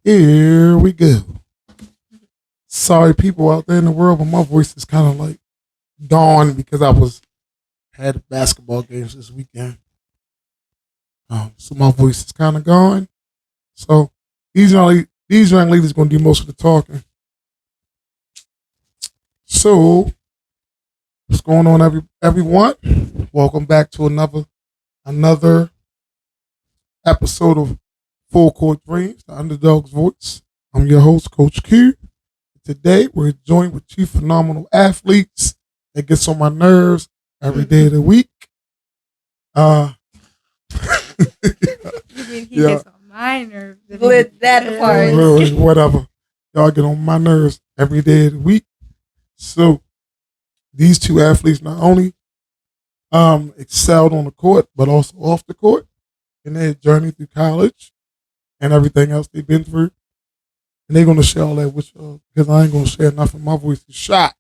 Here we go. Sorry, people out there in the world, but my voice is kind of like gone because I was had basketball games this weekend. So my voice is kind of gone. So these young ladies going to do most of the talking. So what's going on, everyone? Welcome back to another episode of Full Court Dreams, the Underdog's Voice. I'm your host, Coach Q. Today, we're joined with two phenomenal athletes that gets on my nerves every day of the week. You mean he gets on my nerves? With that part. Whatever. Y'all get on my nerves every day of the week. So, these two athletes not only excelled on the court, but also off the court in their journey through college and everything else they've been through. And they're going to share all that with y'all because I ain't going to share nothing. My voice is shot.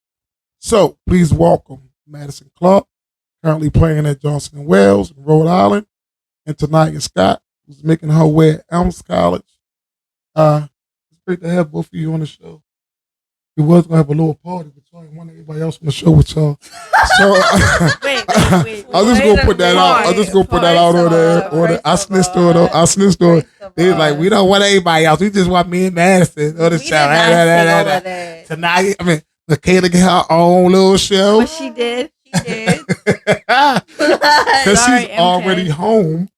So please welcome Madison Clark, currently playing at Johnson and Wales in Rhode Island, and Tanaya Scott, who's making her way at Elms College. It's great to have both of you on the show. We was going to have a little party, but y'all didn't want anybody else on the show with y'all. So Wait. I'm just going to put that out. I'm just going to put that out on there. I snitched on it. I snitched on it. They was like, we don't want anybody else. We just want me and Madison on the show. Tonight, Michaela get her own little show. But she did. Because Sorry, she's MK. already home.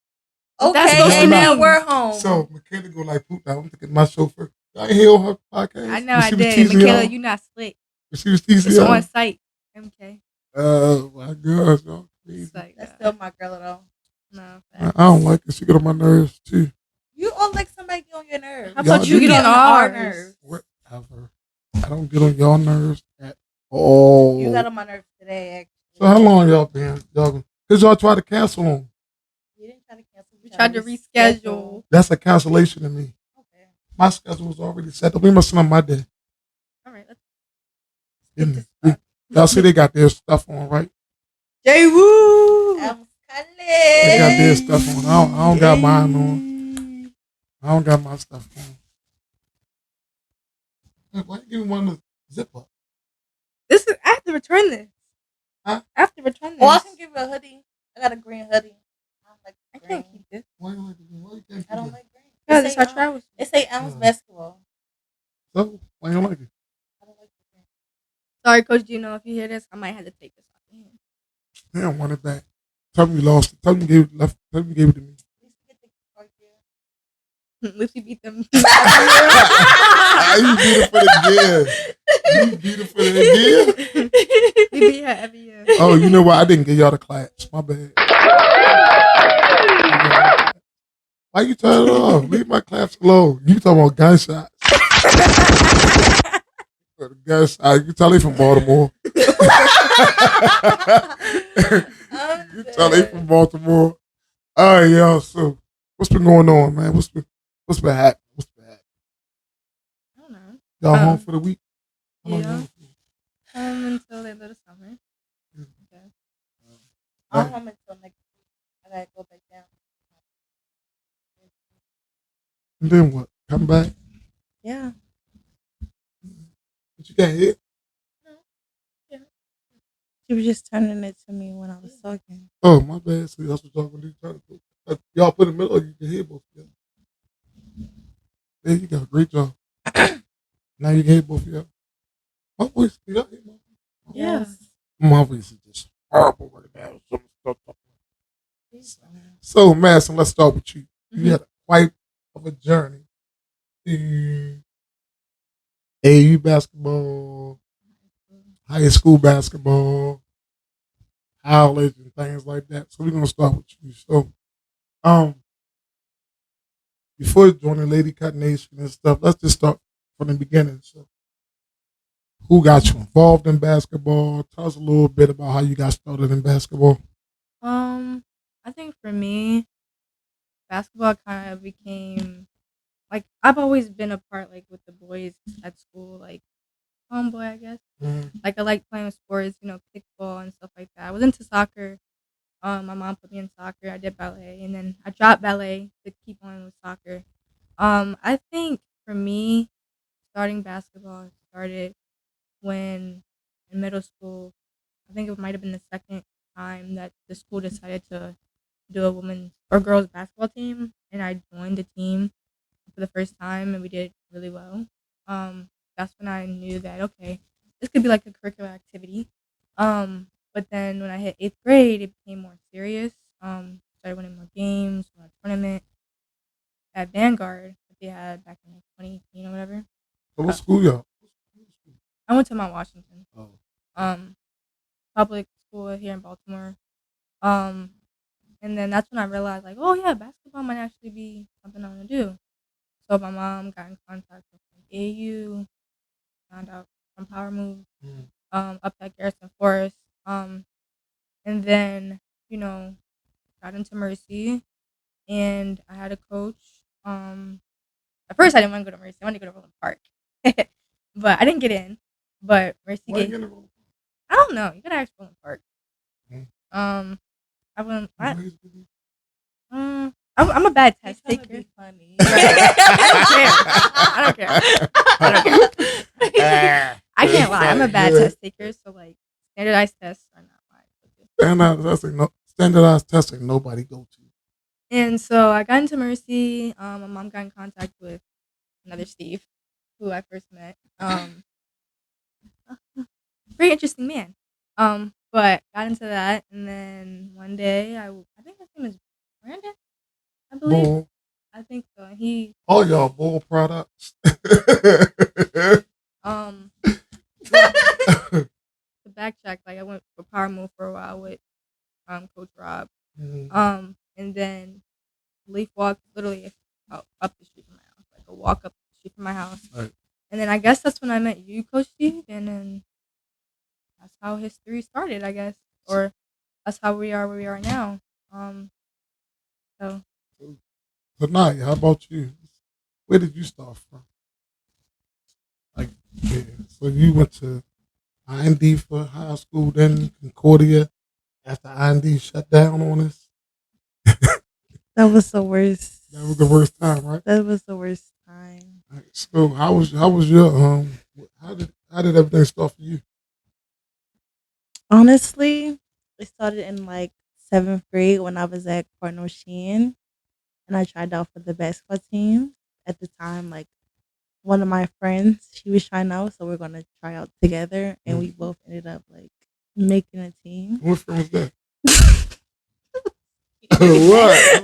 That's Okay, and now mean. we're home. So Michaela go like, poop down. I'm thinking my chauffeur. I hear on her podcast. I know when I she was did. teasing Michaela, y'all. you not slick. When she was teasing It's y'all. on site. MK. Oh my gosh, y'all crazy. It's like, That's still my girl though. no. I don't like it. She get on my nerves too. You all like somebody get on your nerves. How about Y'all you get on our nerves? nerves? Whatever. I don't get on y'all nerves at all. You got on my nerves today, actually. So how long y'all been? Because y'all tried to cancel them. You didn't try to cancel. We tried to reschedule. That's a cancellation to me. Okay. My schedule was already set up. We must on my day. All right. Let's Didn't we? Y'all see they got their stuff on, right? Jay Woo. They got their stuff on. I don't got mine on. I don't got my stuff on. Hey, why you give me one of the zip up? This is. I have to return this. Huh? I have to return this. Oh, I can give you a hoodie. I got a green hoodie. I don't like I green. can't keep this. Why you like why you can't I don't keep it? like green. Yeah, It this say, is our travel. It say Elms Oh. basketball. So why you don't like it? I don't like the green. Sorry, Coach Gino. If you hear this, I might have to take this off your hand. They don't want it back. Tell me you lost it. Tell me you gave it to me. You used to get the right there. Lucy beat them. You beat it for the gear. You beat it for the gear? We beat her every year. Oh, you know what? I didn't give y'all the claps. My bad. Why you turn it off? Leave my claps alone. You talking about gunshots. Gunshot. You tell they from Baltimore. You tell they from Baltimore. All right, y'all. So what's been going on, man? What's been happening? I don't know. Y'all home for the week? How long Yeah. y'all home for? Until the end of the summer. Okay. I'm home until next week. I gotta go back down. And then what? Come back? Yeah. But you got hit? She was just turning it to me when I was talking. Oh, my bad. So that's what y'all gonna do. Try to put, y'all put in the middle, or you can hear both of y'all. There you go. Great job. Now you can hear both of y'all. My voice, y'all hear my voice? Yes. My voice is just horrible right now. So, Madison, let's start with you. You had quite of a journey in AU basketball, high school basketball, college, and things like that. So we're gonna start with you. So, before joining Lady Cut Nation and stuff, let's just start from the beginning. So, who got you involved in basketball? Tell us a little bit about how you got started in basketball. I think for me, basketball kind of became like I've always been a part like with the boys at school, like homeboy, I guess. Like I like playing sports, kickball and stuff like that. I was into soccer. My mom put me in soccer. I did ballet, and then I dropped ballet to keep on with soccer. I think for me, starting basketball started when in middle school. I think it might have been the second time that the school decided to do a women's or girls basketball team, and I joined the team for the first time, and we did really well. That's when I knew that okay, this could be like a curricular activity. But then when I hit 8th grade, it became more serious. Started winning more games, won a tournament at Vanguard that they had back in like 2018 or whatever. So what school y'all? I went to Mount Washington, Oh, um, public school here in Baltimore. Um, and then that's when I realized like, oh yeah, basketball might actually be something I want to do. So my mom got in contact with like, AU, found out from Power Move, mm. up at Garrison Forest. And then, you know, got into Mercy and I had a coach. At first I didn't want to go to Mercy. I wanted to go to Roland Park. But I didn't get in. But Mercy Why you gave getting wrong? I don't know. You gotta ask Roland Park. Mm. I wouldn't Nobody's getting- I'm a bad He's test trying to taker. be funny. I don't care. I can't lie. I'm a bad Yeah. test taker, so like standardized tests are not mine. Standardized testing, nobody go to. And so I got into Mercy. My mom got in contact with another Steve, who I first met. Very interesting man. But got into that, and then one day I think his name is Brandon. I believe. Bull. I think so. He All y'all bull products. um to backtrack, like I went for Power Move for a while with Coach Rob. And then Leaf Walk literally up the street from my house, like a walk up the street from my house. Right. And then I guess that's when I met you, Coach Steve, and then that's how history started, I guess, or that's how we are where we are now. So So Naya, how about you? Where did you start from? Like, yeah. So you went to IND for high school, then Concordia. After IND shut down on us, That was the worst. that was the worst time, right? That was the worst time. Right. So how was your how did everything start for you? Honestly, it started in like 7th grade when I was at Cardinal Sheehan, and I tried out for the basketball team. At the time, like one of my friends, she was trying out, so we're gonna try out together, and we both ended up like making a team. What friend was that? What?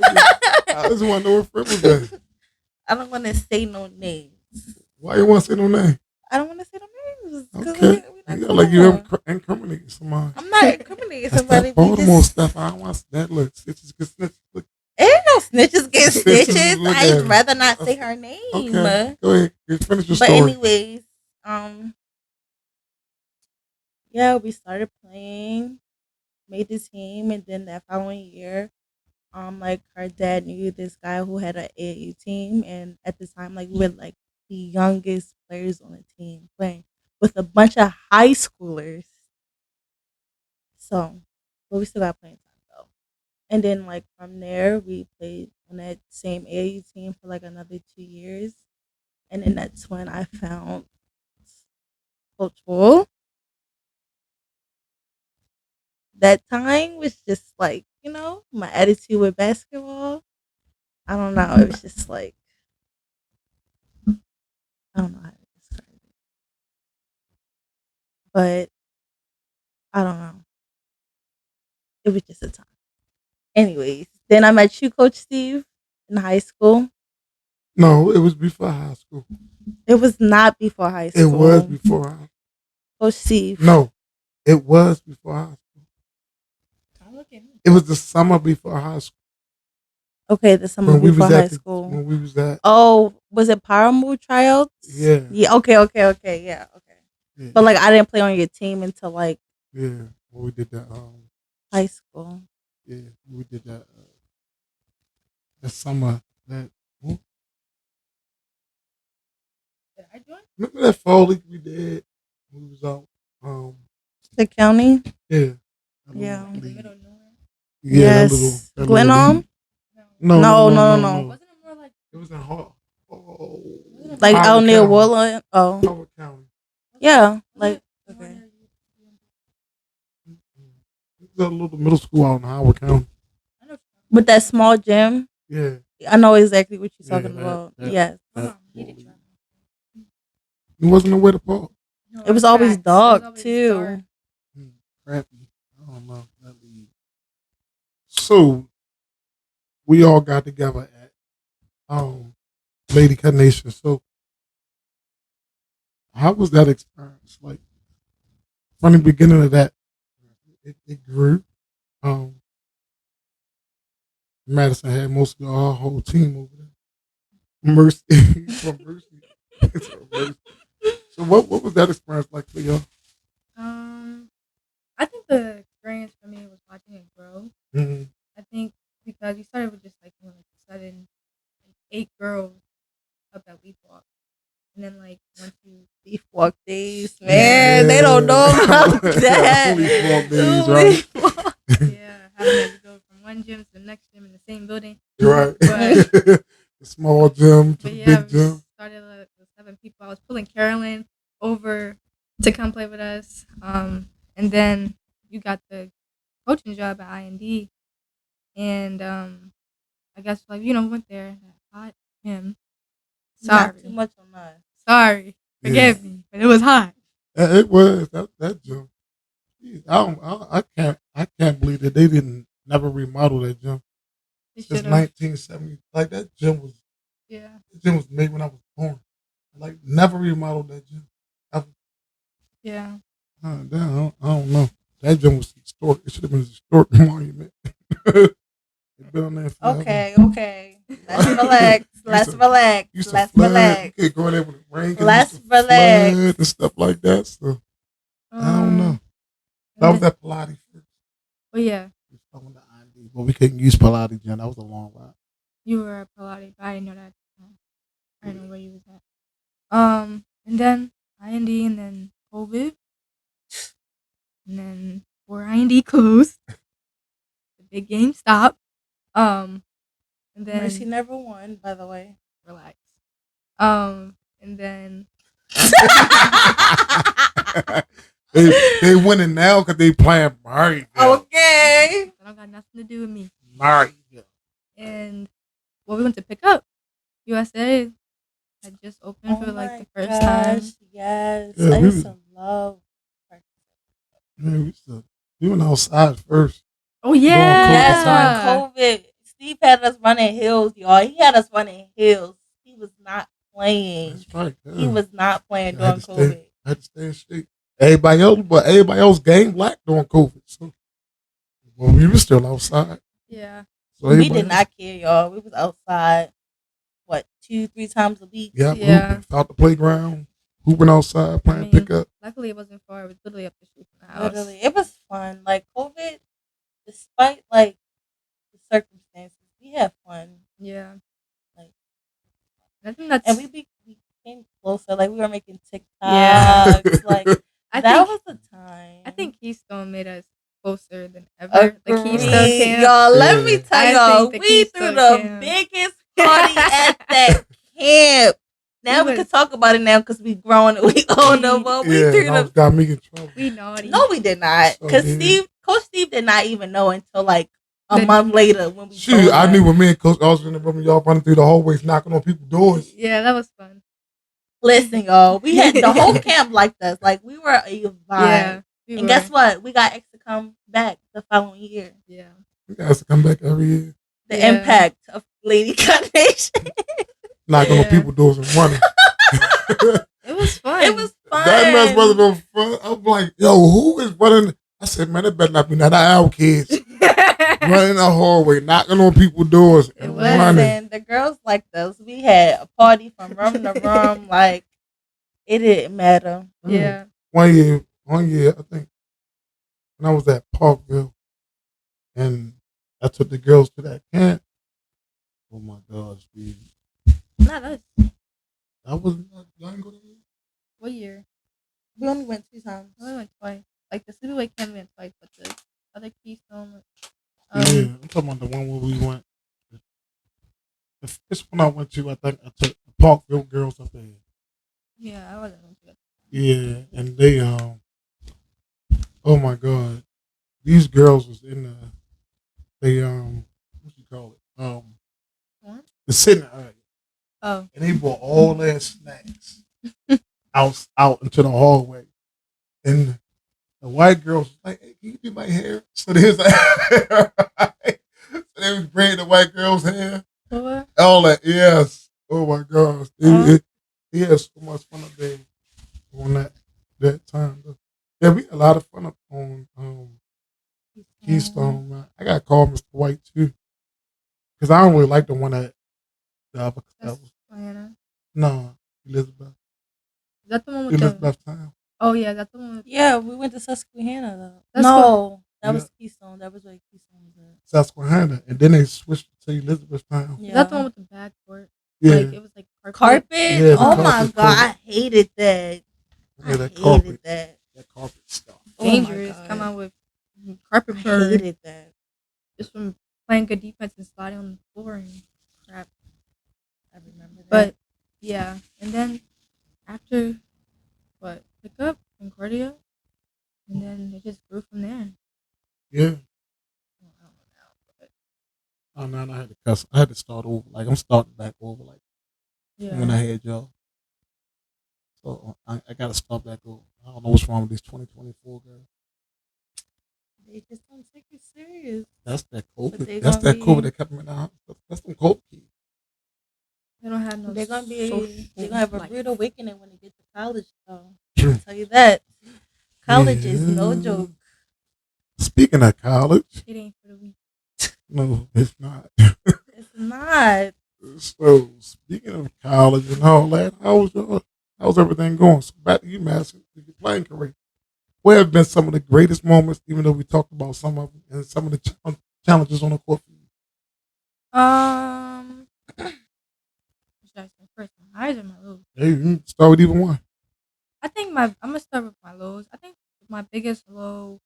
I just want to know what friend was that. I don't want to say no names. Why you want to say no name? I don't want to say no names. 'Cause Okay. we're not Like you cool. incriminating somebody. I'm not incriminating That's somebody. that We Baltimore just, stuff. I don't want that. Look, stitches get snitches. Look. ain't no snitches get Snitches, stitches. look at I'd it. rather not say her name. Okay, go ahead. You finish your But story. anyways, yeah, we started playing, made the team, and then that following year, like her dad knew this guy who had an AAU team, and at the time, like we were like the youngest players on the team playing with a bunch of high schoolers. So, but we still got playing time though. And then like from there, we played on that same AAU team for like another 2 years, and then that's when I found Coach Wool. That time was just like, my attitude with basketball. I don't know. It was just like, I don't know how to describe it. But I don't know. It was just a time. Anyways, then I met you, Coach Steve, in high school. No, it was before high school. It was not before high It school. was before high school. Coach Steve. No, it was before high school. don't look at me. It was the summer before high school. Okay, the summer When we before was high at school. when we was at Oh, was it Power Move tryouts? Yeah. Yeah. Okay. Yeah. Okay. yeah, But like, I didn't play on your team until like yeah, when we did that high school. yeah, we did that summer that Did I join? remember that fall league we did? We was out The county. yeah. that Yeah. little In the league. middle of nowhere. Yeah, Yes. that little Glenholm? league. No. No. No. Wasn't it more like It was in Hall. Oh, wasn't it Like out Howard near County. Woodland. Oh, Howard County. yeah. Like okay. There's a little middle school out in Howard County. With that small gym, Yeah. I know exactly what you're Yeah, talking that- about. that- Yes, that- It wasn't nowhere to park. No, it was always facts. It was dark always too. dark. Crappy. I don't know. So we all got together at Lady Cut Nation. So how was that experience? Like from the beginning of that, it grew. Madison had most of our whole team over there. Mercy from Mercy. So Mercy. So what was that experience like for y'all? I think the experience for me was watching it grow. Mm-hmm. I think because we started with just like sudden like 8 girls up at Leaf Walk, and then like once you Leaf walk days, man. They don't know about that. Leaf walk days, right? Leaf walk. having to go from one gym to the next gym in the same building. Right. But- The small gym to But the yeah, big we gym. started with 7 people. I was pulling Carolyn over to come play with us. And then you got the coaching job at IND. And I guess we went there. Hot gym. Not Sorry. too much on us. Sorry. Forgive me. But it was hot. It was that gym. Jeez, I can't believe that they didn't never remodel that gym. It Since should've. 1970, like that gym was. Yeah. The gym was made when I was born. Like never remodeled that gym. Yeah. Damn, I don't know. That gym was historic. It should have been a historic monument. It's been on there forever. Okay. Let's relax. Used to Let's flood. relax. You could go in there when it rained. 'cause it Let's used to flood relax. and stuff like that. So I don't know. That was that Pilates first. But yeah, We was talking to IND, but we couldn't use Pilates gym. That was a long ride. you were at Pilates, but I didn't know that. I didn't know where you was at. And then IND, and then COVID, and then where IND closed, the big game stopped. And then Mercy never won, by the way. relax. And then they winning now because they playing Mario. Okay. that don't got nothing to do with me. Mario. And we went to pick up USA had just opened for like the first time. Yes. Yeah, I we used was- to love. Man, we went outside first. Oh During Yes, yeah, during COVID. Steve had us running hills, y'all. He had us running hills. He was not playing. That's right. Yeah. He was not playing I during had to COVID. stay. I had to stay in shape. Everybody else game black during COVID. So, well, we were still outside. yeah. So We everybody did not care, y'all. We was outside, 2-3 times a week. Yeah, Yeah. hooping, out the playground, hooping outside, playing mean, pickup. Luckily, it wasn't far. It was literally up the street from the house. Literally, it was fun. Like COVID, despite like the circumstances, we had fun. Yeah. Like, I think that's. and we became closer. Like we were making TikToks. Yeah. Like I that think, was the time. I think Keystone made us closer than ever. The Agreed. Keystone camp. Y'all, let Yeah. me tell I y'all, think the we threw Keystone the camp. biggest party at that camp. Now we was- can talk about it now because we grown and we older, but we Yeah, threw that the. got me in trouble. We naughty. No, we did not. So Because did. Coach Steve did not even know until like a The- month later when we. Shoot, told I him. knew when me and Coach Austin in the room, y'all running through the hallways, knocking on people's doors. Yeah, that was fun. Listen, y'all, we had the whole camp liked us. Like we were a vibe. Yeah. We And were. guess what? We got X to come back the following year. Yeah. You guys to come back every year, The Yeah. impact of Lady Cut Nation. knocking on Yeah. people's doors and running. It was fun. It was fun. That mess wasn't no fun. I'm like, yo, who is running? I said, man, it better not be none of our kids running the hallway, knocking on people's doors and was. running. Listen, the girls liked us. We had a party from room to room. Like it didn't matter. Yeah. One year, I think, when I was at Parkville, and I took the girls to that camp. Oh my gosh, dude. Not us. That was y'all ain't go there? What year? We only went 2 times. We went twice. Like the sleepaway camp we went twice, but the other Keystone. Yeah, I'm talking about the one where we went. The first one I went to, I think I took the Parkville girls up there. Yeah, I wasn't into it. Yeah, and they oh my god, these girls was in they what you call it What? the sitting area, Oh, and they brought all their snacks out into the hallway, and the white girls was like, "Hey, can you do my hair?" So they was like, so they was braiding the white girl's hair, what? all that. Yes, oh my gosh, they had so much fun up there on that time. Though. Yeah, we had a lot of fun up on Keystone. Man. I got to call Mr. White too because I don't really like the one that the other. That That's was, Diana. no, Elizabeth. Is that the one with the? Elizabeth time. Oh yeah, that's the one. With, Yeah, we went to Susquehanna though. That's No, that Yeah, was Keystone. That was where Keystone was at. Susquehanna, and then they switched to Elizabeth town. is that the Yeah. one with the backboard? Yeah, Like it was like Carpet? Yeah, the Oh my carpet god, coat. I hated that. I yeah, that hated carpet, that. that carpet stuff. Oh my dangerous. God. Come out with carpet I bird hated that. just from playing good defense and sliding on the floor and crap. I remember that. But yeah, and then after what pickup Concordia, and then it just grew from there. Yeah. Well, I don't know now, but Oh no, I had to cuss. I had to start over. Like I'm starting back over. Like yeah. when I had y'all. So I got to start back over. I don't know what's wrong with these 2024 girls. They just don't take it serious. That's that But COVID. they That's gonna that COVID be. that kept me in the house. That's some COVID kids. They don't have no They're gonna be. social They're gonna have a life. rude awakening when they get to college, though. True. I'll tell you that. College is no Yeah. joke. Speaking of college, It ain't for the weak. no, it's not. It's not. So speaking of college and all that, how's everything going? So back to you, Master, with your playing career. What have been some of the greatest moments, even though we talked about some of them and some of the challenges on the court for you? Should I say first? My highs or my lows? Hey, you can start with either one. I think I'm gonna start with my lows. I think my biggest low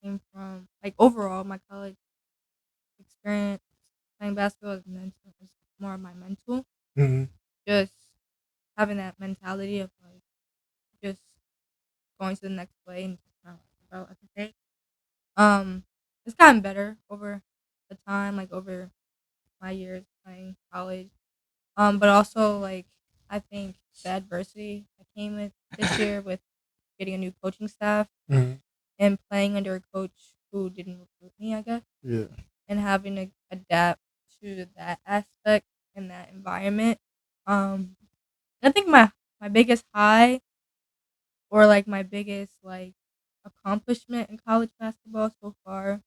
came from like overall my college experience playing basketball is more of my mental. Mm-hmm. Just having that mentality of like just going to the next play and not about everything. Um, it's gotten better over the time, like over my years playing college. But also like I think the adversity that came with this year with getting a new coaching staff Mm-hmm. and playing under a coach who didn't recruit me, I guess, Yeah. and having to adapt to that aspect and that environment. I think my biggest high or like my biggest like accomplishment in college basketball so far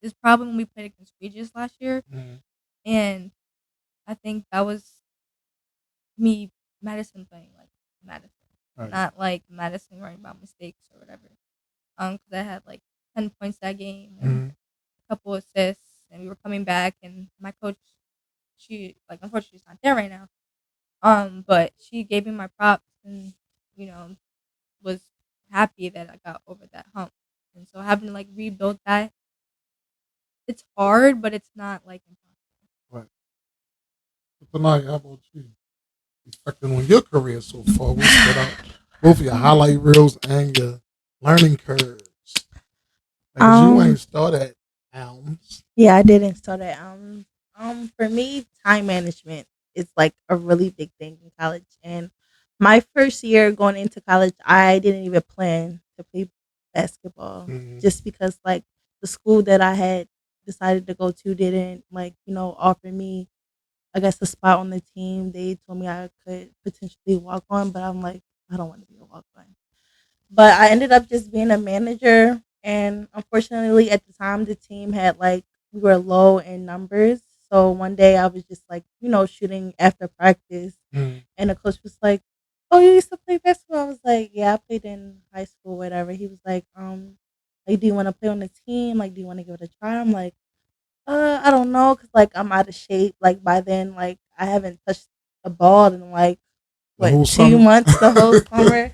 is probably when we played against Regis last year, Mm-hmm. and I think that was me Madison playing like Madison, Right. not like Madison worrying about mistakes or whatever. Because I had like 10 points that game and Mm-hmm. a couple assists, and we were coming back, and my coach, she like unfortunately she's not there right now. But she gave me my props and you know was happy that I got over that hump, and so having to like rebuild that, it's hard, but it's not like impossible. Right. So tonight, how about you? Reflecting on your career so far, what stood out? Both of your highlight reels and your learning curves. Like, 'cause you ain't start at Elms. Yeah, I didn't start at for me, time management is like a really big thing in college. And my first year going into college, I didn't even plan to play basketball Mm-hmm. just because like the school that I had decided to go to didn't like, offer me I guess a spot on the team. They told me I could potentially walk on, but I'm like, I don't want to be a walk on. But I ended up just being a manager. And unfortunately, at the time, the team had like, we were low in numbers. So one day I was just like, shooting after practice. Mm-hmm. And the coach was like, "Oh, you used to play basketball?" I was like, "Yeah, I played in high school, whatever." He was like, "Do you want to play on the team? Like, do you want to give it a try?" I'm like, I don't know, cause like I'm out of shape. Like by then, like I haven't touched a ball in like The whole 2 months, the whole summer. summer,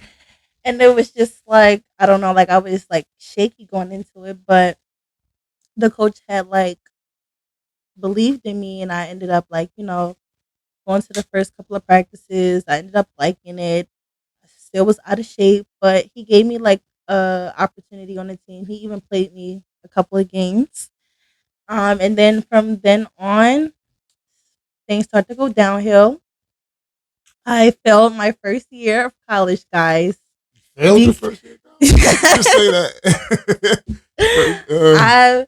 and it was just like I don't know, like I was like shaky going into it. But the coach had like believed in me, and I ended up like going to the first couple of practices. I ended up liking it. I still was out of shape, but he gave me like a opportunity on the team. He even played me a couple of games. And then from then on, things started to go downhill. I failed my first year of college, guys. Failed your first year? Just say that. I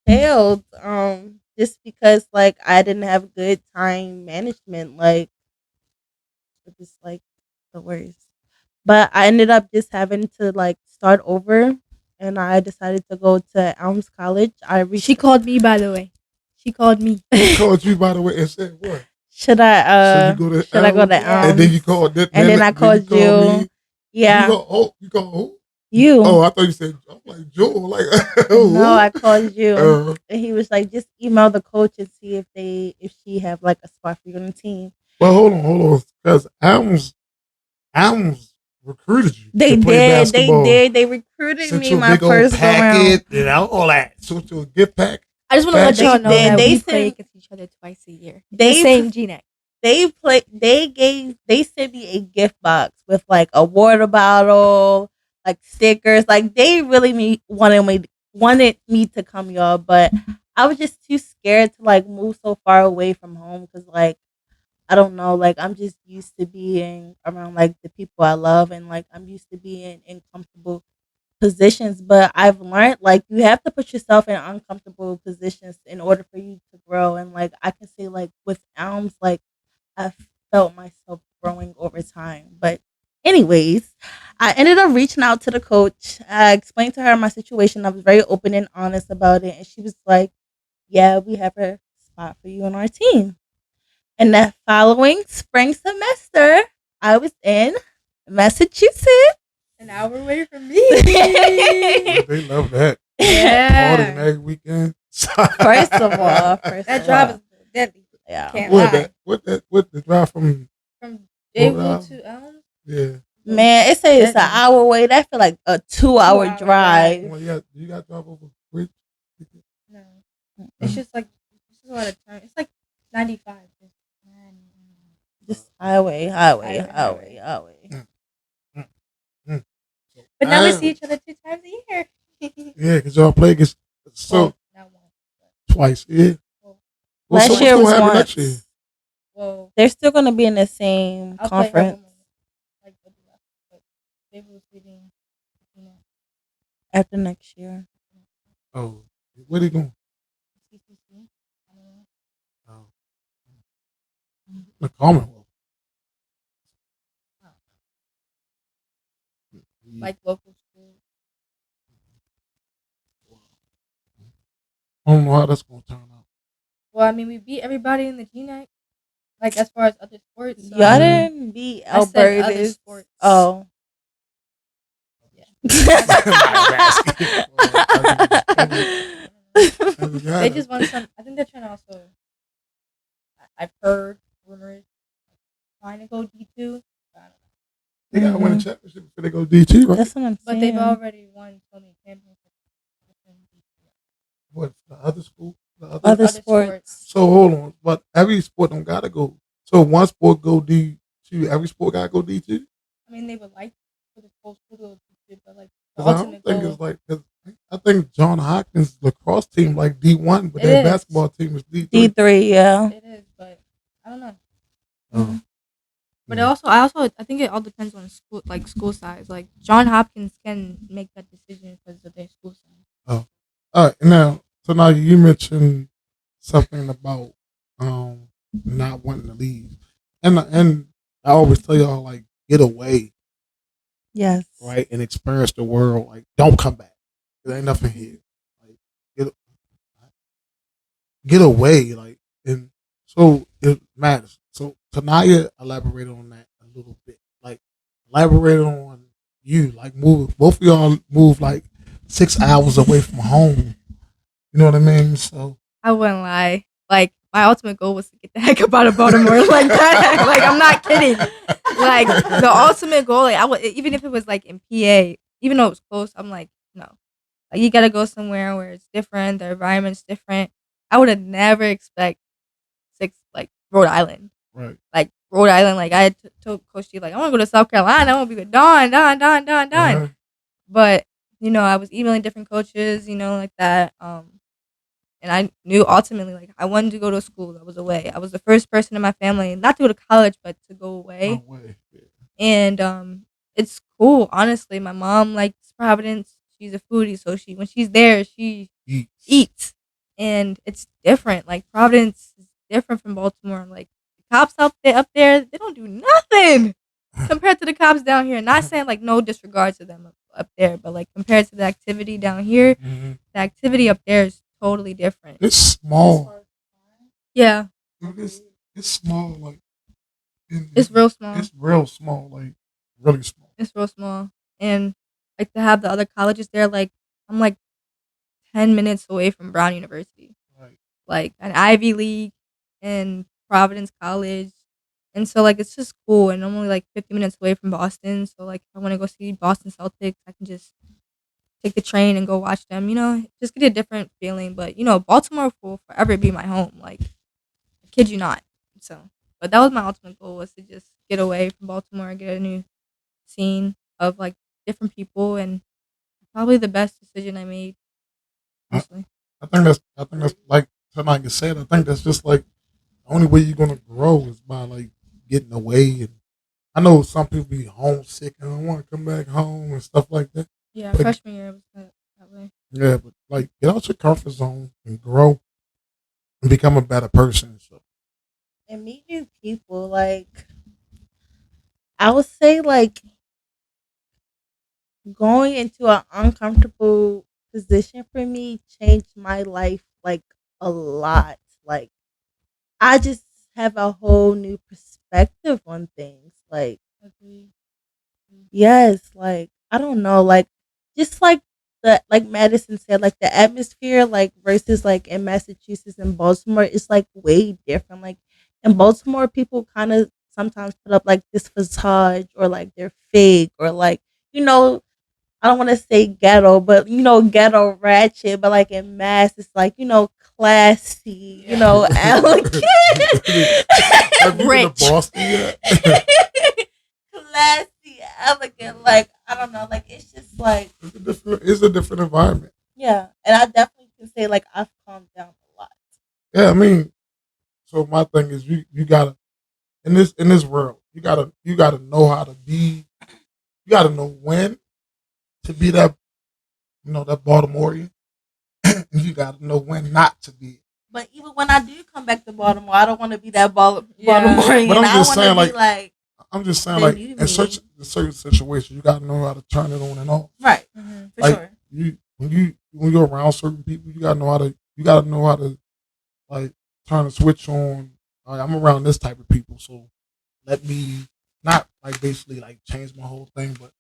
failed just because like I didn't have good time management. Like it was like the worst. But I ended up just having to like start over, and I decided to go to Elms College. I reached. She called me, by the way. She called me. He called you, by the way, and said what? Should I So you go to should I go to Elms, Elms? and then you called, and then I called you. me. Yeah, You called who? you. Oh, I thought you said, I'm like, Joel. Like, No, I called you, Uh, and he was like, just email the coach and see if she have like a spot for you on the team. well, hold on. Because Elms recruited you They to play did, basketball. They recruited Sent me you a my big old first go round. packet, and all that. Sent you a gift pack. I just want to let They y'all know did. that They we play said- against each other twice a year. They The same GNAC. They sent me a gift box with like a water bottle, like stickers. Like they really wanted me to come, y'all, but I was just too scared to like move so far away from home because like I don't know, like I'm just used to being around like the people I love, and like I'm used to being in comfortable positions. But I've learned like you have to put yourself in uncomfortable positions in order for you to grow. And like I can say like with Elms, like I felt myself growing over time. But anyways, I ended up reaching out to the coach. I explained to her my situation. I was very open and honest about it, and she was like, "Yeah, we have a spot for you on our team." And that following spring semester, I was in Massachusetts. An hour away from me. They love that. Yeah. Partying every weekend. First of all, That drive is deadly. yeah. Can't What lie. what the drive from? From Rhode Daybrook Island? to Elm. Yeah. Man, it says it's an hour away. That feel like a 2 hour 2 hour drive. Well, you got to drive over bridge. No. It's just like, it's just a lot of turn. It's like 95. Just highway. Mm, mm. But now we see each other 2 times a year. Yeah, because y'all play against Well, not one. twice. Yeah. Well, Last what's year gonna was happen once. next year? Well, They're still gonna be in the same I'll play conference Alabama, like the left, but they will leaving, after next year. Oh, where they going? CCC. I don't know. Oh. The Commonwealth. Like local school. I don't know how that's gonna turn out. Well, I mean, we beat everybody in the GNAC. Like as far as other sports. So Y'all didn't beat I said other Albertus. sports. Oh. They just want some. I think they're trying to also. I've heard rumors trying to go D2. They gotta win a championship before they go DT, right? That's what I'm saying. But they've already won so many championships. What the other school? The Other sports. So hold on, but every sport don't gotta go. So one sport go D2, every sport gotta go D2. I mean, they would like for the whole school to go D2, but like the 'Cause I don't ultimate think goal. it's like. 'Cause I think John Hopkins lacrosse team like D1, but It their is. basketball team is D3. D3, yeah. It is, but I don't know. Oh. But I think it all depends on school, like school size. Like John Hopkins can make that decision because of their school size. All right, now you mentioned something about not wanting to leave, and I always tell y'all like get away, Yes. right, and experience the world. Like don't come back. There ain't nothing here. Like get away, like, and so it matters. So Tanaya elaborated on that a little bit. Like elaborated on you, like move both of y'all move like 6 hours away from home. You know what I mean? So I wouldn't lie. Like my ultimate goal was to get the heck up out of Baltimore. Like that. Like I'm not kidding. Like the ultimate goal. Like I would, even if it was like in PA, even though it was close. I'm like no. Like you gotta go somewhere where it's different. The environment's different. I would have never expect Rhode Island. Right. Like Rhode Island, like I had told Coach G, like I want to go to South Carolina. I want to be with Don. Uh-huh. But I was emailing different coaches, like that. And I knew ultimately, like I wanted to go to a school that was away. I was the first person in my family not to go to college, but to go away. No way. Yeah. And it's cool. Honestly, my mom likes Providence. She's a foodie, so when she's there, she eats, and it's different. Like Providence is different from Baltimore. Like the cops up there, they don't do nothing compared to the cops down here. Not saying like no disregard to them up there, but like compared to the activity down here, Mhm. the activity up there is totally different. It's small. Yeah, It's small. Like it's real small. It's real small. Like really small. It's real small, and like to have the other colleges there, like I'm like 10 minutes away from Brown University, Right. like an Ivy League and Providence College. And so like it's just cool, and I'm only like 50 minutes away from Boston. So like if I want to go see Boston Celtics, I can just take the train and go watch them. Just get a different feeling. But Baltimore will forever be my home. Like I kid you not. So, but that was my ultimate goal, was to just get away from Baltimore and get a new scene of like different people, and probably the best decision I made. I, Honestly. I think that's like somebody said. I think that's just like the only way you're gonna grow is by like getting away. And I know some people be homesick and don't want to come back home and stuff like that. Yeah, But freshman year was that way. yeah, but like get out your comfort zone and grow and become a better person. So And meet new people. Like I would say, like going into an uncomfortable position for me changed my life like a lot. Like I just have a whole new perspective on things. Like Agreed. yes, like I don't know, like just like Madison said, like the atmosphere, like versus like in Massachusetts and Baltimore, it's like way different. Like in Baltimore, people kind of sometimes put up like this facade or like they're fake or like you know I don't want to say ghetto, but ghetto ratchet. But like in Mass, it's like classy, elegant, have you been to Rich. Boston yet? classy, elegant. Like I don't know, like it's just like It's a different environment. yeah. And I definitely can say like I've calmed down a lot. Yeah, I mean, so my thing is you gotta in this world you gotta know how to be. You gotta know when to be that that Baltimorean. And you gotta know when not to be. But even when I do come back to Baltimore, I don't want to be that Yeah. Baltimorean. But I'm I just want to saying, be like, like I'm just saying, the like, new in me. certain situations, you gotta know how to turn it on and off. Right, Mm-hmm. for Like sure. when you're around certain people, you gotta know how to like turn a switch on. I'm around this type of people, so let me not like basically like change my whole thing, but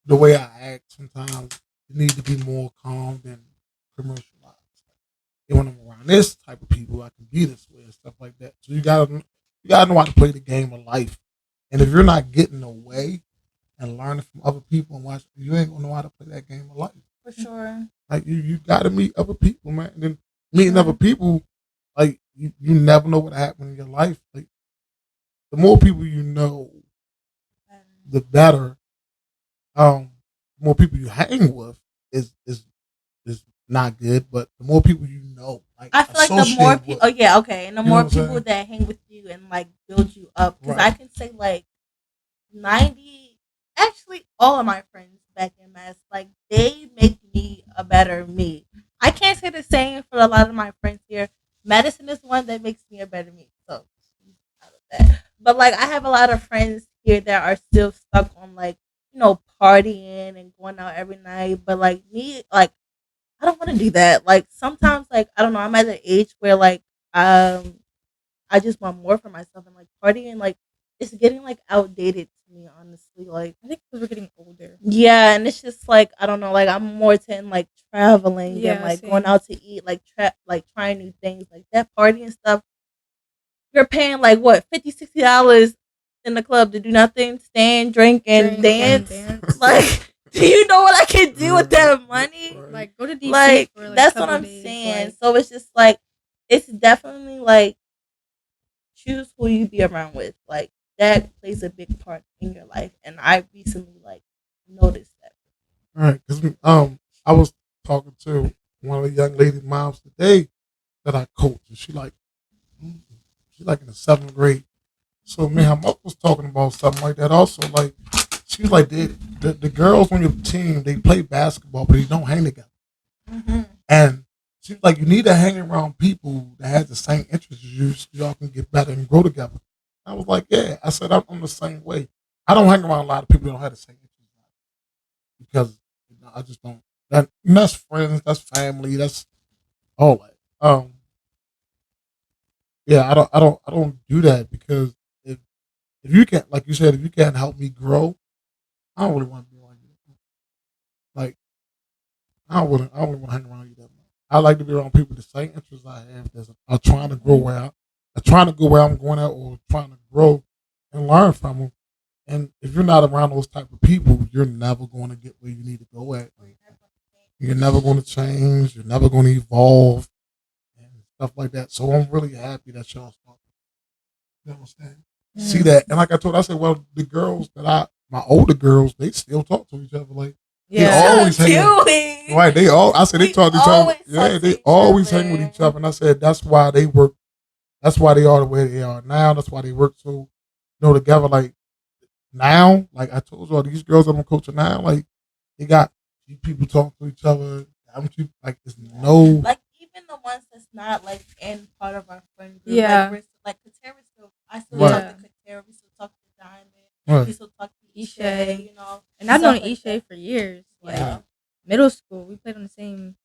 the way I act sometimes it needs to be more calm than commercialized. And when I'm around this type of people, I can be this way and stuff like that. So you gotta know how to play the game of life. And if you're not getting away and learning from other people and watching, you ain't gonna know how to play that game of life. For sure. Like you gotta meet other people, man. And then meeting other people, like you never know what happened in your life. Like the more people you know, the better. The more people you hang with is not good, but the more people you know, like I feel like the more associate people, with, oh yeah, okay, and the you know more what I'm people saying? that hang with you and like build you up, because I Right. can say like 90, actually all of my friends back in Mass, like they make me a better me. I can't say the same for a lot of my friends here. Madison is one that makes me a better me, so out of that. But like I have a lot of friends here that are still stuck on like partying and going out every night, but like me, like I don't want to do that. Like sometimes, like I don't know, I'm at an age where like um I just want more for myself and like partying like it's getting like outdated to me, honestly. Like I think because we're getting older. yeah, and it's just like I don't know, like I'm more to like traveling and Yeah, like going same. out to eat, like trying new things, like that party and stuff. You're paying like what $50, $60 in the club to do nothing, stand, drink, and Drink and dance. dance. Like Do you know what I can do with that money? Right. Like go to DC Like for like that's a what couple I'm days. saying. Like, So it's just like it's definitely like choose who you be around with. Like that plays a big part in your life, and I recently like noticed that. All right, because I was talking to one of the young lady moms today that I coach, and she's like in the 7th grade. So me and her mother was talking about something like that. Also, like she was like, the girls on your team they play basketball, but they don't hang together. Mm-hmm. And she's like, you need to hang around people that have the same interests as you, so y'all can get better and grow together. I was like, yeah. I said I'm the same way. I don't hang around a lot of people that don't have the same interests because I just don't. That's friends, that's family, that's all that. Yeah, I don't do that because if if you can't, like you said, if you can't help me grow, I don't really want to be around you. Like I don't really want to hang around you that much. I like to be around people with the same interests I have that are trying to grow are trying to go where I'm going at, or trying to grow and learn from them. And if you're not around those type of people, you're never going to get where you need to go at. You're never going to change. You're never going to evolve and stuff like that. So I'm really happy that y'all start. You understand? See that, and like I told, I said, well, the girls my older girls, they still talk to each other. Like they yeah, always hang. Right? I said they talk to each other. Yeah, they always hang with each other, and I said that's why they work. That's why they are the way they are now. That's why they work so together. Like now, like I told you, all these girls I'm coaching now, like they got these people talking to each other. Like there's no Like even the ones that's not like in part of our friend group. Yeah. Like Katera still I still Right. talk to Katera, we still talk to Diamond, we right. still talk to Ishay. Ishay, you know. and I've stuff known like Ishay that. for years. Like Yeah. middle school, we played on the same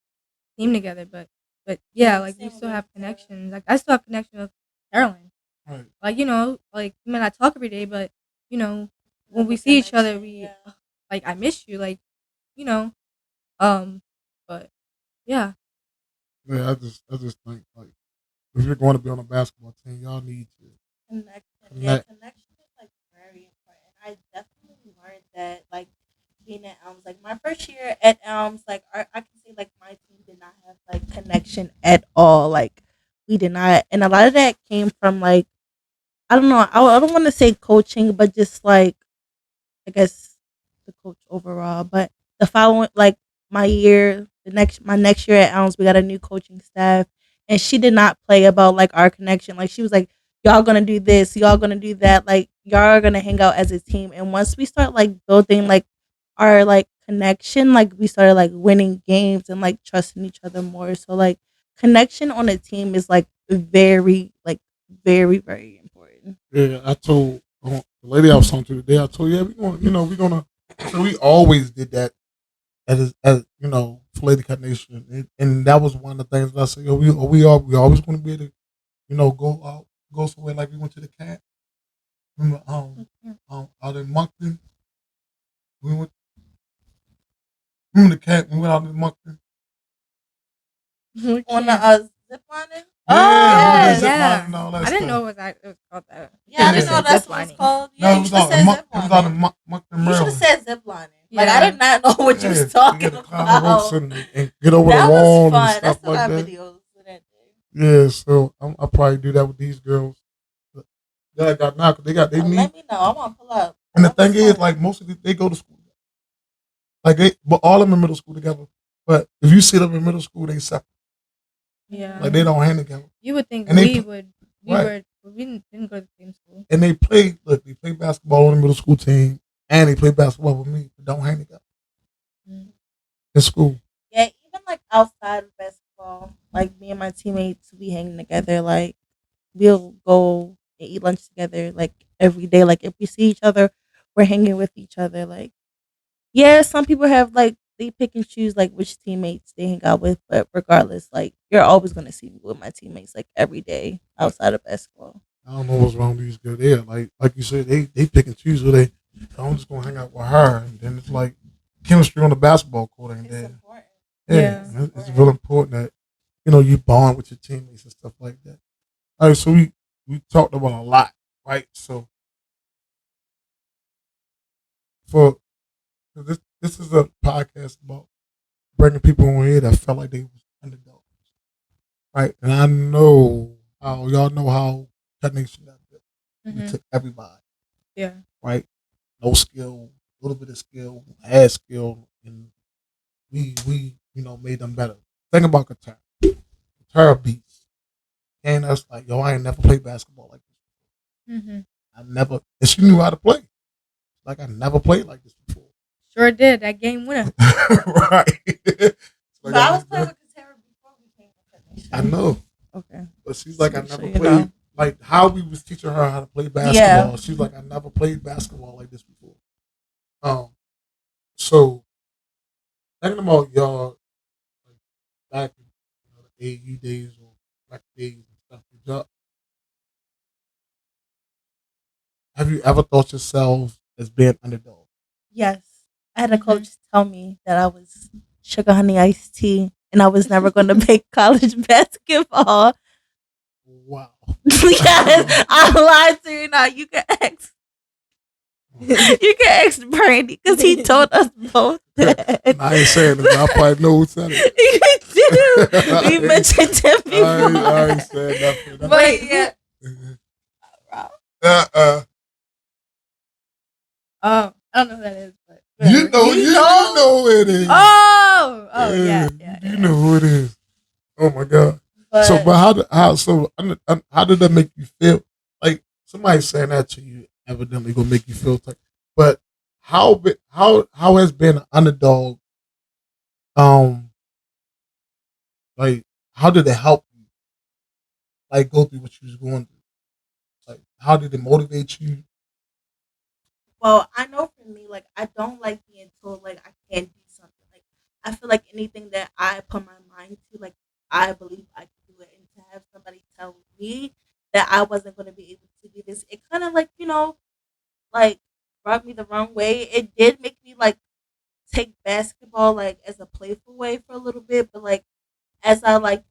team together. But yeah, like we Same still with have Katera. connections. Like I still have connection with Carolyn. Right. Like like we may not talk every day, but when Have we a see each other, connection, we yeah. like I miss you. Like you know, um, but yeah, Yeah, I just think like if you're going to be on a basketball team, y'all need to Connection. Yeah, connect. connection is like very important. I definitely learned that like being at Elms, like my first year at Elms, like I can say like my team did not have like connection at all. Like we did not, and a lot of that came from like I don't know. I don't want to say coaching, but just like I guess the coach overall. But the following, like my next year at Elms, we got a new coaching staff, and she did not play about like our connection. Like she was like, "Y'all gonna do this, y'all gonna do that. Like y'all are gonna hang out as a team." And once we start like building like our like connection, like we started like winning games and like trusting each other more. So like connection on a team is like very very important. Yeah, I told the lady I was talking to today. I told yeah, we're gonna. So we always did that as for Lady Cut Nation, and that was one of the things that I said. Yo, we always going to be able to go somewhere like we went to the camp. Remember out in Moncton, we went. Remember the camp? We went out in Moncton. On the zip lining. Yeah, yes. zip yeah. line and all that I didn't stuff. know it was called that. Yeah, I Yeah. didn't know that's what it's called. No, Yeah, it you was should have out said in zip it was out in lining. Moncton, You should have Maryland. said zip lining. Like Yeah. I did not know what you was You talking get to climb the ropes about. and get over That the wall was fun. and I stuff still like have that. videos of that day. Yeah, so I'll probably do that with these girls. But yeah, I got now 'cause they need. Let me know. I want to pull up. And the That was thing is, fun. like most of they go to school, like but all of them in middle school together. But if you see them in middle school, they separate. Yeah. Like they don't hang together. You would think And we would. We right. didn't go to the same school. And they play basketball on the middle school team, and they play basketball with me, but don't hang together Mm. in school. Yeah, even like outside of basketball, like me and my teammates, we hang together. Like we'll go and eat lunch together. Like every day. Like if we see each other, we're hanging with each other. Like yeah, some people have like they pick and choose like which teammates they hang out with, but regardless, like you're always gonna see me with my teammates like every day outside of basketball. I don't know what's wrong with these girls. They like you said, they pick and choose who they. I'm just gonna hang out with her, and then it's like chemistry on the basketball court ain't It's there. important. Yeah, Yeah. it's real important that you bond with your teammates and stuff like that. All right, so we talked about a lot, right? So for this this is a podcast about bringing people on here that felt like they was underdogs, right? And I know how y'all know how that nation got built. We Mhm. took everybody, Yeah. right? No skill, a little bit of skill, had skill, and we made them better. Think about Qatar. Qatar beats, and that's like, yo, I ain't never played basketball like this. Mhm. I never, and she knew how to play. Like I never played like this before. Sure did that game winner. Right. Like, But I was playing with Katera before we came to I know, Okay. but she's like, I So never you played. know. Like how we was teaching her how to play basketball. Yeah. She's like, I never played basketball like this before. So thinking about y'all like, back in the AU days or back days and stuff, have you ever thought yourself as being underdog? Yes. I had a Mhm. coach tell me that I was sugar honey iced tea and I was never going to make college basketball. Wow. Yes, I lied to you. Now you can ask. You can ask Brandy because he told us both that. I ain't saying it. I probably know who said it. You do. We mentioned him before. I ain't saying nothing. But Wait, yeah. Oh, I don't know who that is, but You whatever. know who it is. Oh, yeah. You know who it is. Oh my god. But But how did that make you feel? Like somebody saying that to you evidently gonna make you feel like. But how has been an underdog? Like how did it help you? Like go through what you was going through. Like how did it motivate you? well, I know for me, like I don't like being told like I can't do something. Like I feel like anything that I put my mind to, like I believe I can do it, and to have somebody tell me that I wasn't going to be able to do this, it kind of like like rubbed me the wrong way. It did make me like take basketball like as a playful way for a little bit, but like as I like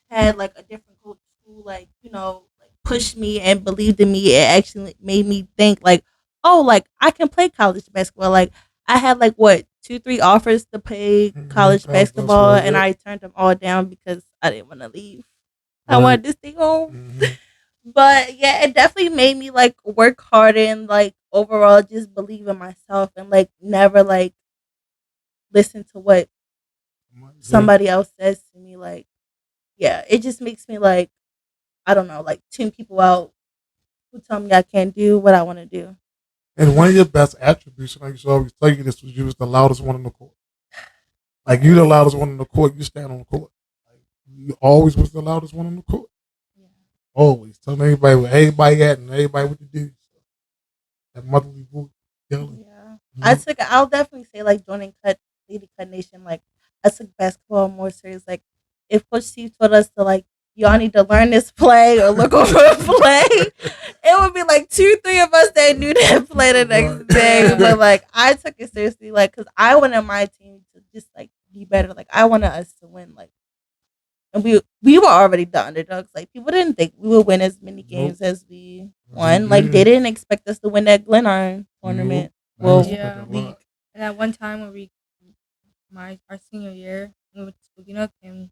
had like a different coach who like like pushed me and believed in me, it actually made me think like, oh, like I can play college basketball. Like I had like what 2-3 offers to play college basketball, and I turned them all down because I didn't want to leave. I Right. wanted to stay home. Mhm. But yeah, it definitely made me like work harder and like overall just believe in myself and like never like listen to what somebody else says to me. Like, yeah, it just makes me like, I don't know, like tune people out who tell me I can't do what I want to do. And one of your best attributes, and I used to always tell you this, was you was the loudest one on the court. Like you the loudest one on the court, you stand on the court. Like, you always was the loudest one on the court. Yeah. Always telling everybody where everybody at and everybody what to do. That motherly voice yelling. Yeah. Mhm. I'll definitely say like joining Lady Cut Nation, like I took basketball more serious. Like if Coach Steve told us to like y'all need to learn this play or look over a play, it would be like 2-3 of us that knew that play the next Right. day. But like I took it seriously, like because I wanted my team to just like be better. Like I wanted us to win. Like and we were already the underdogs. Like people didn't think we would win as many games as we won. Like they didn't expect us to win that Glenarm tournament. Well, Yeah. league. And at one time when our senior year, we went to Spugino and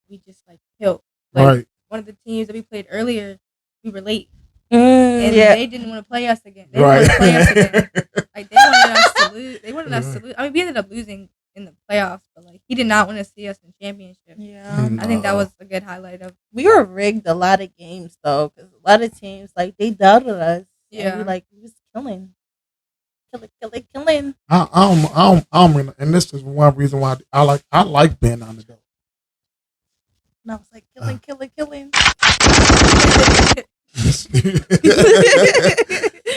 we just like killed. Like Right. one of the teams that we played earlier, we were late. And Yeah. they didn't want to play us again. They didn't want to play us again. Like they wanted us to lose. They wanted us to lose. I mean, we ended up losing in the playoffs, but like he did not want to see us in championship. Yeah. I think that was a good highlight of. We were rigged a lot of games though, because a lot of teams like they doubted us. Yeah. And we was killing. Killing. I don't, and this is one reason why I like being underdog. And I was like killing.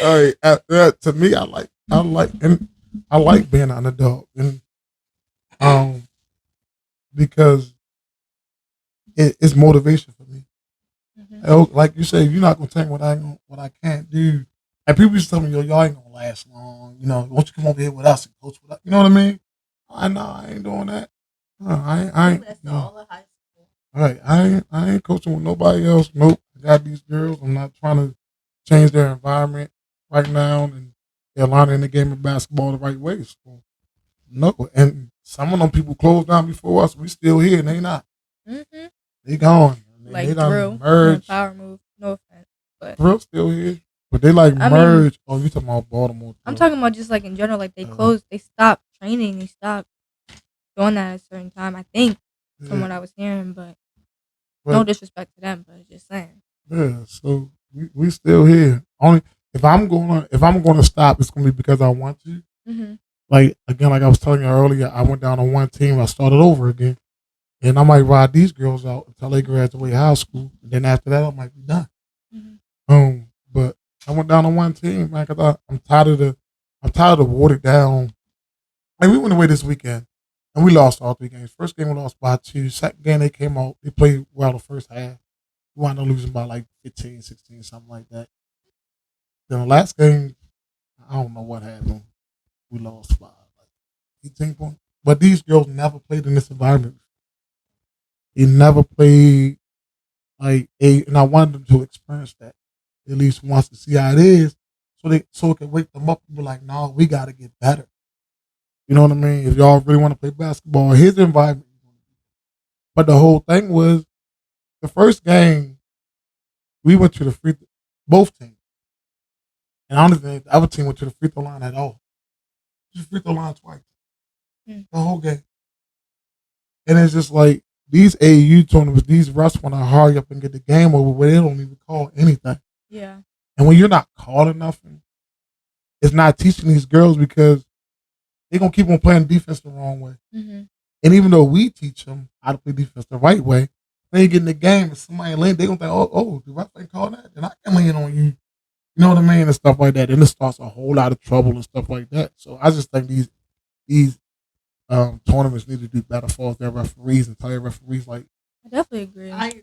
All right, to me, I like being underdog, and because it's motivation for me. Like you say, you're not gonna tell me what I can't do. And people used to tell me, yo, y'all ain't gonna last long. You know, won't you come over here with us and coach with us? You know what I mean? I know I ain't doing that. No, I ain't. That's No. all of high school. Right, I ain't coaching with nobody else. Nope, I got these girls. I'm not trying to change their environment right now, and they're learning the game of basketball the right way. So, no, and some of them people closed down before us. We still here, and they not. Mm-hmm. They gone. Like They done drill, merged. power move. No offense, but Drill still here, but they like I mean, merge. Oh, you talking about Baltimore? I'm Drill. talking about just like in general. Like they closed, they stopped training, they stopped doing that at a certain time. I think from what I was hearing, but no disrespect to them, but just saying. Yeah, so we still here. Only if I'm gonna stop, it's gonna be because I want to. Mm-hmm. Like again, like I was telling you earlier, I went down on one team. I started over again, and I might ride these girls out until they graduate high school. And then after that, I might be done. Mm-hmm. But I went down on one team, man. Cause I'm tired of the watered down. Like we went away this weekend, and we lost all 3 games. First game we lost by 2. Second game they came out, they played well the first half. We wound up losing by like 15, 16, something like that. Then the last game, I don't know what happened. We lost by like 18 points. But these girls never played in this environment. They never played and I wanted them to experience that at least once to see how it is, so it can wake them up and be like, no, we got to get better. You know what I mean? If y'all really want to play basketball, here's the environment. But the whole thing was the first game we went to both teams, and I don't think the other team went to the free throw line at all. Just free throw line twice, the whole game. And it's just like these AAU tournaments, these refs want to hurry up and get the game over, where they don't even call anything. Yeah. And when you're not calling nothing, it's not teaching these girls because they're gonna keep on playing defense the wrong way. Mm-hmm. And even though we teach them how to play defense the right way, they get in the game and somebody lean, they gonna think, oh, the ref ain't call that, then I can lean on you. You know what I mean? And stuff like that. And it starts a whole lot of trouble and stuff like that. So I just think these tournaments need to do better for their referees and tell their referees like, I definitely agree. I ain't